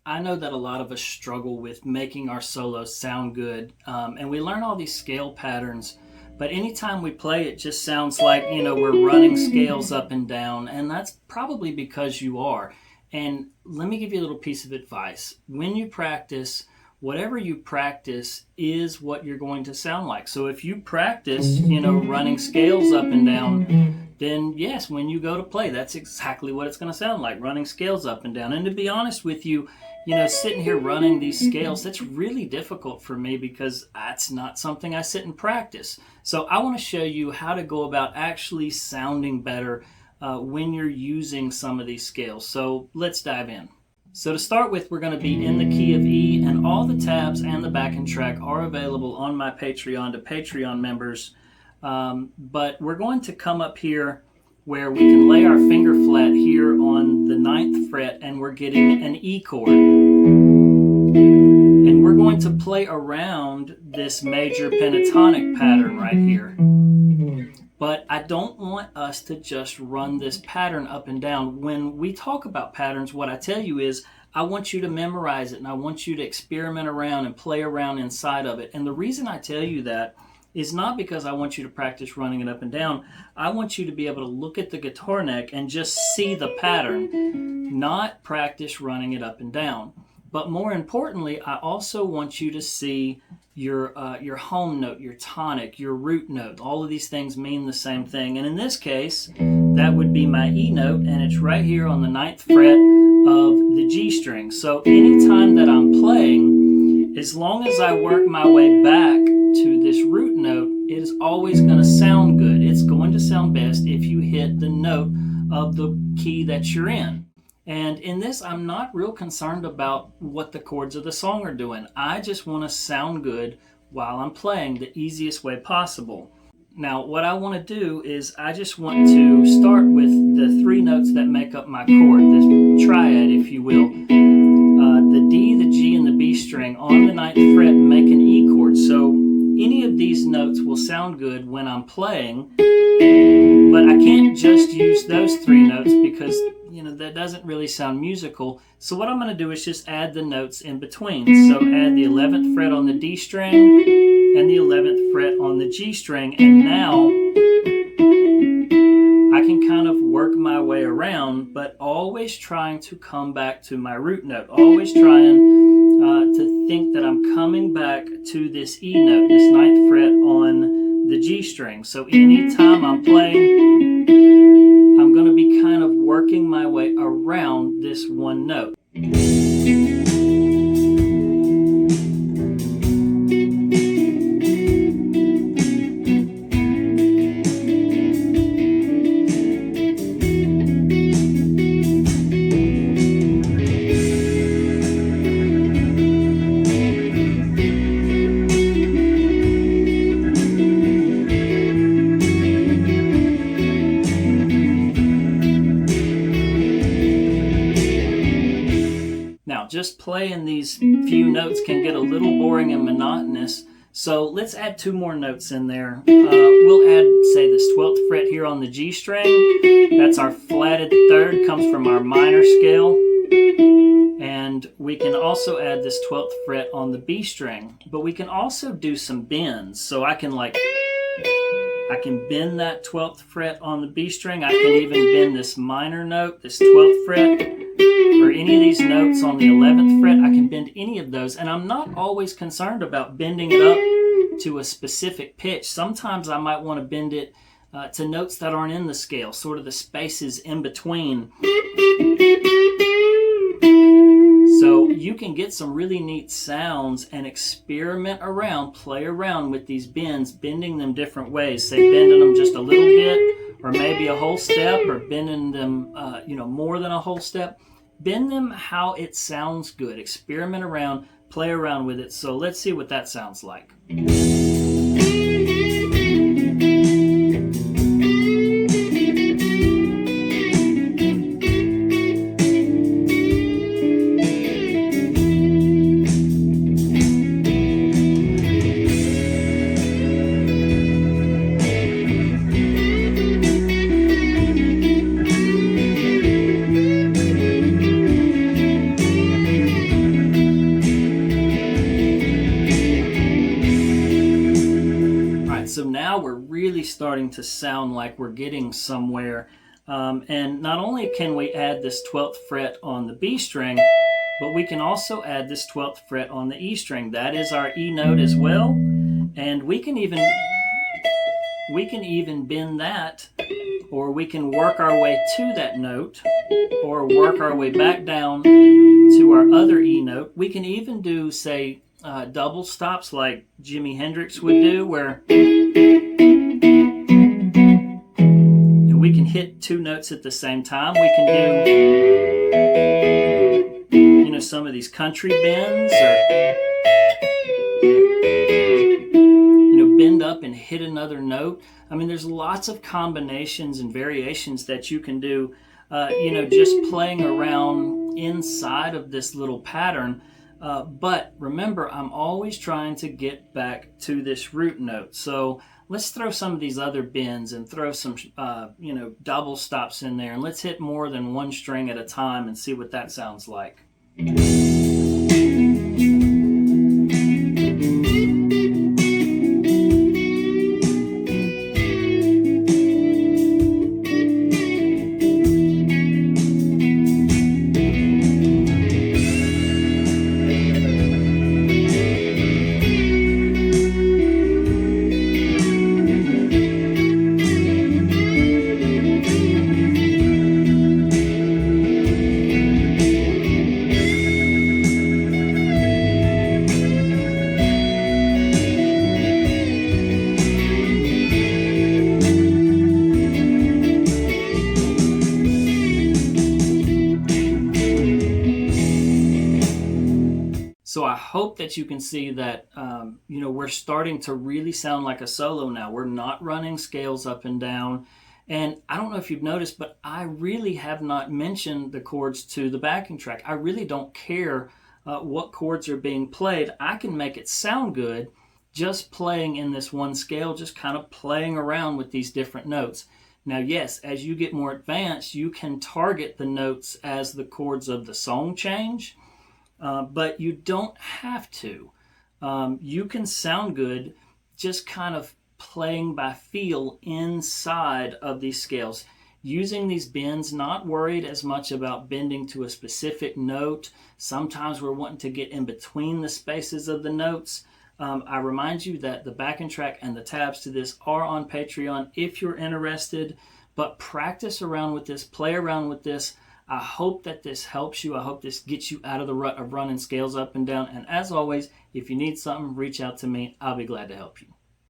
I know that a lot of us struggle with making our solos sound good, and we learn all these scale patterns. But anytime we play, it just sounds like we're running scales up and down, and that's probably because you are. And let me give you a little piece of advice: when you practice, whatever you practice is what you're going to sound like. So if you practice, running scales up and down, then yes, when you go to play, that's exactly what it's going to sound like, running scales up and down. And to be honest with you, sitting here running these scales, that's really difficult for me because that's not something I sit and practice. So I want to show you how to go about actually sounding better when you're using some of these scales. So let's dive in. So to start with, we're going to be in the key of E, and all the tabs and the backing track are available on my Patreon to Patreon members. But we're going to come up here where we can lay our finger flat here on the 9th fret, and we're getting an E chord. And we're going to play around this major pentatonic pattern right here. But I don't want us to just run this pattern up and down. When we talk about patterns, what I tell you is I want you to memorize it, and I want you to experiment around and play around inside of it. And the reason I tell you that is not because I want you to practice running it up and down. I want you to be able to look at the guitar neck and just see the pattern, not practice running it up and down. But more importantly, I also want you to see your home note, your tonic, your root note. All of these things mean the same thing. And in this case, that would be my E note, and it's right here on the 9th fret of the G string. So anytime that I'm playing, as long as I work my way back to this root note, it is always going to sound good. It's going to sound best if you hit the note of the key that you're in. And in this, I'm not real concerned about what the chords of the song are doing. I just want to sound good while I'm playing the easiest way possible. Now, what I want to do is I just want to start with the 3 notes that make up my chord, this triad, if you will. The D, the G, and the B string on the 9th fret make an E chord. So any of these notes will sound good when I'm playing, but I can't just use those 3 notes because that doesn't really sound musical. So what I'm going to do is just add the notes in between. So add the 11th fret on the D string and the 11th fret on the G string, and now I can kind of work my way around, but always trying to come back to my root note, always trying to think that I'm coming back to this E note, this 9th fret on the G string. So anytime I'm playing, I'm going to be kind of working my way around this one note. Just playing these few notes can get a little boring and monotonous, so let's add 2 more notes in there. We'll add, say, this 12th fret here on the G string. That's our flatted 3rd, comes from our minor scale. And we can also add this 12th fret on the B string, but we can also do some bends. So I can bend that 12th fret on the B string. I can even bend this minor note, this 12th fret, or any of these notes on the 11th fret. I can bend any of those, and I'm not always concerned about bending it up to a specific pitch. Sometimes I might want to bend it to notes that aren't in the scale, sort of the spaces in between. So you can get some really neat sounds and experiment around, play around with these bends, bending them different ways. Say bending them just a little bit, or maybe a whole step, or bending them more than a whole step. Bend them how it sounds good. Experiment around, play around with it. So let's see what that sounds like. really starting to sound like we're getting somewhere. And not only can we add this 12th fret on the B string, but we can also add this 12th fret on the E string. That is our E note as well. And we can even bend that, or we can work our way to that note, or work our way back down to our other E note. We can even do, say, double stops like Jimi Hendrix would do, where we can hit two notes at the same time. We can do, some of these country bends, or bend up and hit another note. I mean, there's lots of combinations and variations that you can do, just playing around inside of this little pattern. But remember, I'm always trying to get back to this root note. So let's throw some of these other bends and throw some, double stops in there. And let's hit more than one string at a time and see what that sounds like. So I hope that you can see that, we're starting to really sound like a solo now. We're not running scales up and down. And I don't know if you've noticed, but I really have not mentioned the chords to the backing track. I really don't care what chords are being played. I can make it sound good just playing in this one scale, just kind of playing around with these different notes. Now, yes, as you get more advanced, you can target the notes as the chords of the song change. But you don't have to. You can sound good just kind of playing by feel inside of these scales. Using these bends, not worried as much about bending to a specific note. Sometimes we're wanting to get in between the spaces of the notes. I remind you that the backing track and the tabs to this are on Patreon if you're interested. But practice around with this, play around with this. I hope that this helps you. I hope this gets you out of the rut of running scales up and down. And as always, if you need something, reach out to me. I'll be glad to help you.